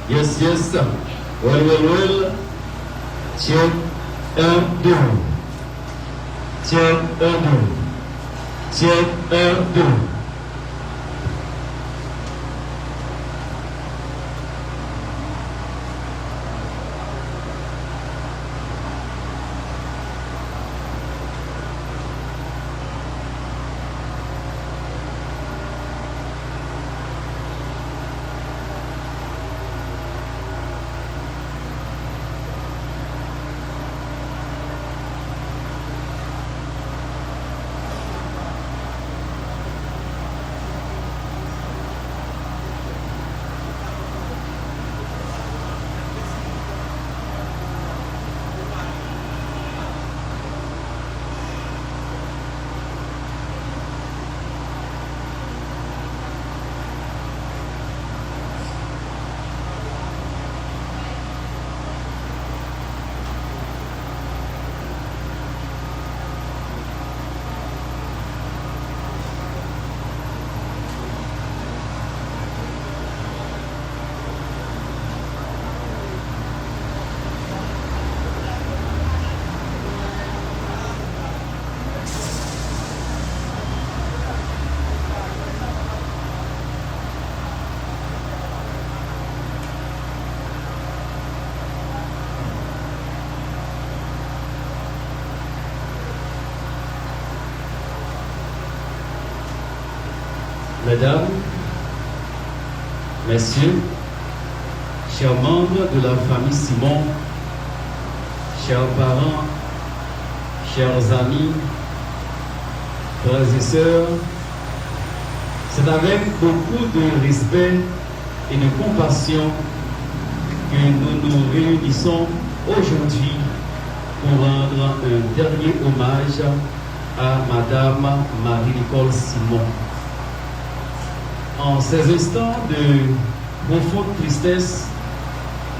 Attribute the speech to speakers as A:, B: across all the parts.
A: Yes, yes. Well. Check 1, 2. Check 1, 2. Check 1, 2. Mesdames, Messieurs, chers membres de la famille Simon, chers parents, chers amis, frères et sœurs, c'est avec beaucoup de respect et de compassion que nous nous réunissons aujourd'hui pour rendre un dernier hommage à Madame Marie-Nicole Simon. En ces instants de profonde tristesse,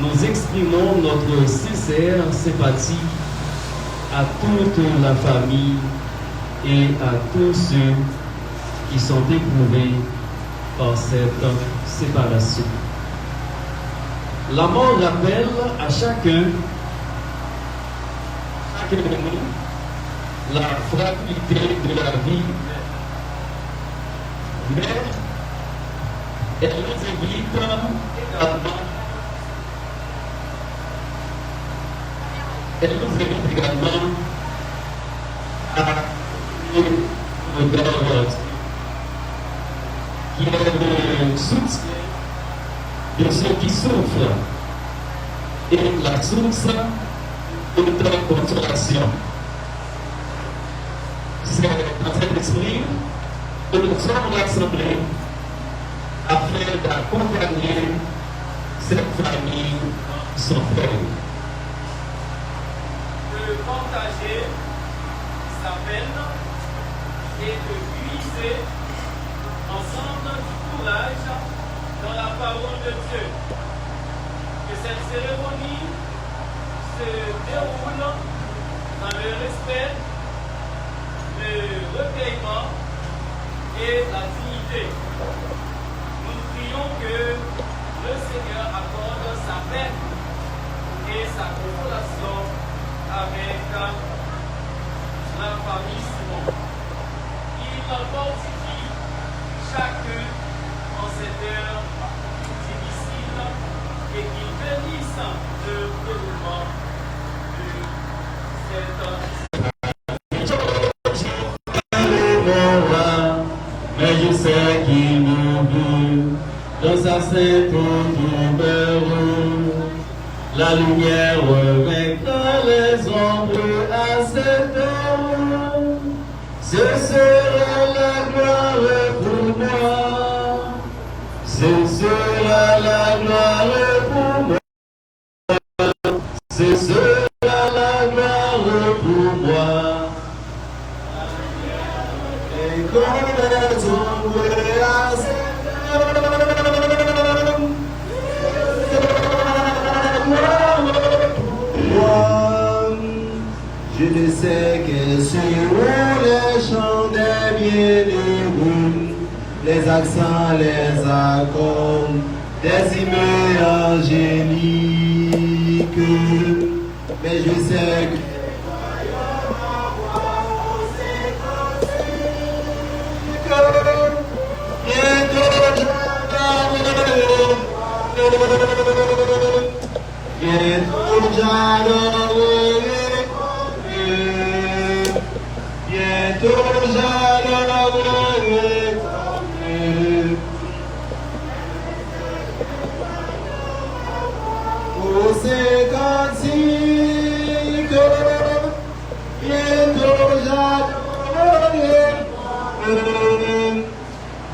A: nous exprimons notre sincère sympathie à toute la famille et à tous ceux qui sont éprouvés par cette séparation. La mort rappelle à chacun de nous la fragilité de la vie, mais elle nous invite également à le regard qui est le soutien de ceux qui souffrent et la source de notre consolation. C'est dans cet esprit que nous sommes rassemblés afin d'accompagner cette famille sans frère.
B: De partager sa peine et de puiser ensemble du courage dans la parole de Dieu. Que cette cérémonie se déroule dans le respect, le recueillement et la dignité. Nous prions que le Seigneur accorde sa paix et sa consolation avec la famille Simon. Il fortifie chacun en cette heure difficile et qu'il bénisse le déroulement de cette
A: Mais je sais qu'il nous veut dans sa sainte demeure. La lumière vaincra les ombres à cette heure. Ce sera la gloire pour moi. Ce sera la gloire pour moi. Ce sera la gloire pour moi. Et quand les ombres à cette heure, je ne sais quels seront les chants des bien-aimés, les accents, les accords
C: des hymnes angéliques. Mais je sais que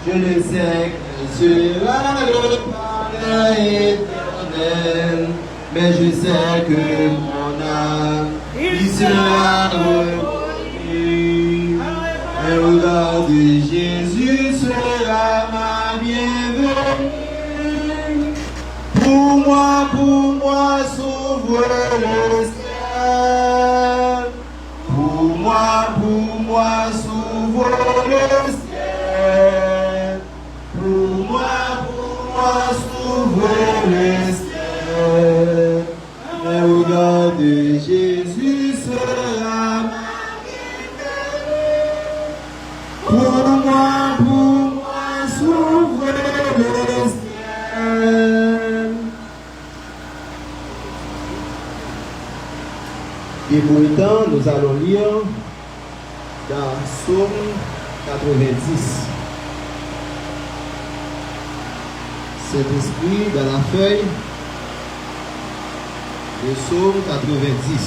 C: je le sais que sera le Père éternel, mais je sais que mon âme y sera reconnue. Un regard de Jésus sera ma bienvenue. Pour moi, s'ouvre le ciel. Pour moi, s'ouvre le ciel. Pour moi, s'ouvre le ciel. Le regard de Jésus sera ma bienvenue. Pour moi, s'ouvre le ciel. Et pourtant, nous allons lire dans Psaume 90. Cet esprit dans la feuille de Psaume 90.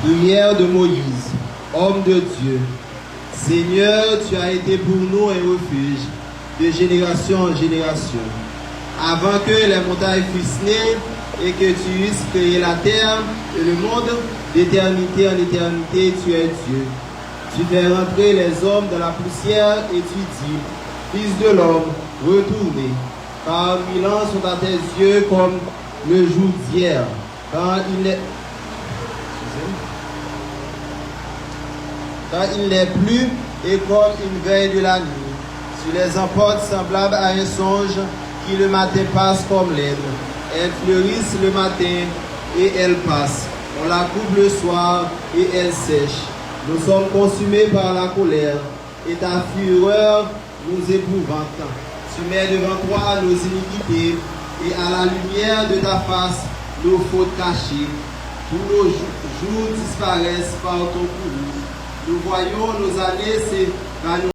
C: Prière de Moïse, homme de Dieu. Seigneur, tu as été pour nous un refuge de génération en génération. Avant que les montagnes fussent nées et que tu eusses créé la terre et le monde, d'éternité en éternité, tu es Dieu. Tu fais rentrer les hommes dans la poussière et tu dis, Fils de l'homme, retournez, car 1000 ans sont à tes yeux comme le jour d'hier, quand il n'est plus et comme une veille de la nuit. Tu les emportes semblables à un songe qui le matin passe comme l'aide. Elles fleurissent le matin et elles passent. On la coupe le soir et elle sèche. Nous sommes consumés par la colère et ta fureur nous épouvante. Tu mets devant toi nos iniquités et à la lumière de ta face nos fautes cachées. Tous nos jours disparaissent par ton courroux. Nous voyons nos années s'évanouir.